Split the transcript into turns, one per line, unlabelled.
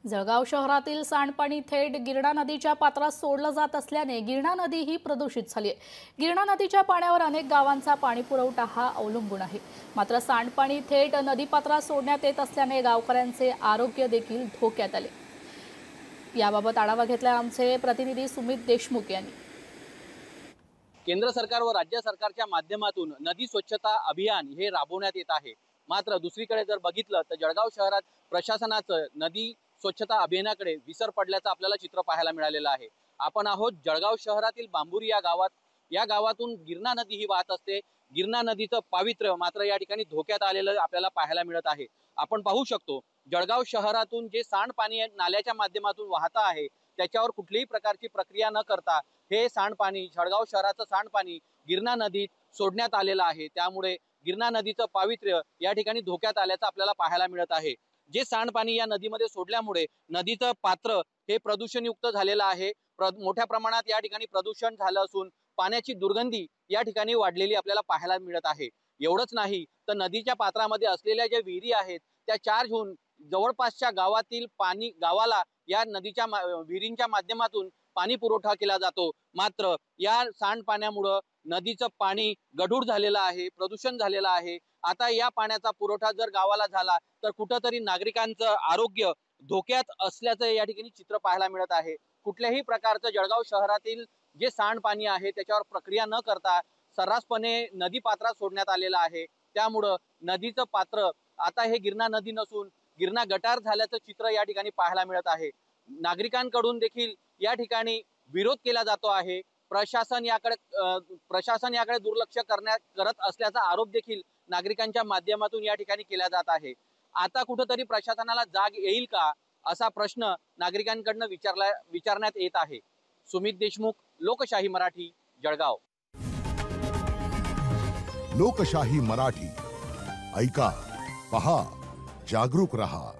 जळगाव शहरातील सांडपाणी थेट गिरणा नदीच्या पात्रात सोडलं जात असल्याने गिरणा नदी ही प्रदूषित झाली आहे। गिरणा नदीच्या पाण्यावर अनेक गावांचा पाणी पुरवठा हा अवलंबून आहे। मात्र सांडपाणी थेट नदीपात्रात सोडण्यात येत असल्याने गावकऱ्यांचे आरोग्य देखील धोक्यात आले। याबाबत आढावा घेतला आमचे प्रतिनिधी सुमित देशमुख यांनी।
केंद्र सरकार व राज्य सरकारच्या माध्यमातून नदी स्वच्छता अभियान हे राबवण्यात येत आहे। मात्र दुसरीकडे जर बघितलं तर जळगाव शहरात प्रशासनाचं नदी स्वच्छता अभियानाकडे विसर पडल्याचं आपल्याला चित्र पाहायला मिळालेलं आहे। आपण आहोत जळगाव शहरातील बांबुरी या गावात। या गावातून गिरणा नदी ही वाहत असते। गिरणा नदीचं पावित्र्य मात्र या ठिकाणी धोक्यात आलेलं आपल्याला पाहायला मिळत आहे। आपण पाहू शकतो जळगाव शहरातून जे सांडपाणी नाल्याच्या माध्यमातून वाहत आहे त्याच्यावर कुठलीही प्रकारची प्रक्रिया न करता हे सांडपाणी जळगाव शहराचं सांडपाणी गिरणा नदीत सोडण्यात आलेलं आहे। त्यामुळे गिरणा नदीचं पावित्र्य या ठिकाणी धोक्यात आल्याचं आपल्याला पाहायला मिळत आहे। जे सांडपाणी या नदीमध्ये सोडल्यामुळे नदीचं पात्र हे प्रदूषणयुक्त झालेलं आहे। मोठ्या प्रमाणात या ठिकाणी प्रदूषण झालं असून पाण्याची दुर्गंधी या ठिकाणी वाढलेली आपल्याला पाहायला मिळत आहे। एवढंच नाही तर नदीच्या पात्रामध्ये असलेल्या ज्या विहिरी आहेत त्या चार्ज होऊन जवळपासच्या गावातील पाणी गावाला या नदीच्या विहिरींच्या माध्यमातून पाणी पुरवठा केला जातो। मात्र या सांडपाण्यामुळे नदीचं पाणी गढूळ झालेलं आहे, प्रदूषण झालेलं आहे। आता या पाण्याचा पुरवठा जर गावाला झाला तर कुठेतरी नागरिकांचं आरोग्य धोक्यात असल्याचं या ठिकाणी चित्र पाहायला मिळत आहे। कुठल्याही प्रकारचं जळगाव शहरातील जे सांडपाणी आहे त्याच्यावर प्रक्रिया न करता सर्रासपणे नदी पात्रात सोडण्यात आलेलं आहे। त्यामुळे नदीचं पात्र आता हे गिरणा नदी नसून गिरणा गटार झाल्याचं चित्र या ठिकाणी पाहायला मिळत आहे। नागरिकांकडून देखील या ठिकाणी विरोध केला जातो आहे। प्रशासन याकडे दुर्लक्ष करत असल्याचा आरोप देखील नागरिकांच्या माध्यमातून या ठिकाणी केला जात आहे। आता कुठेतरी प्रशासनाला जाग येईल का असा प्रश्न नागरिकांकडून विचारण्यात येत आहे। सुमित देशमुख, लोकशाही मराठी, जळगाव।
लोकशाही मराठी ऐका, पहा, जागरूक रहा।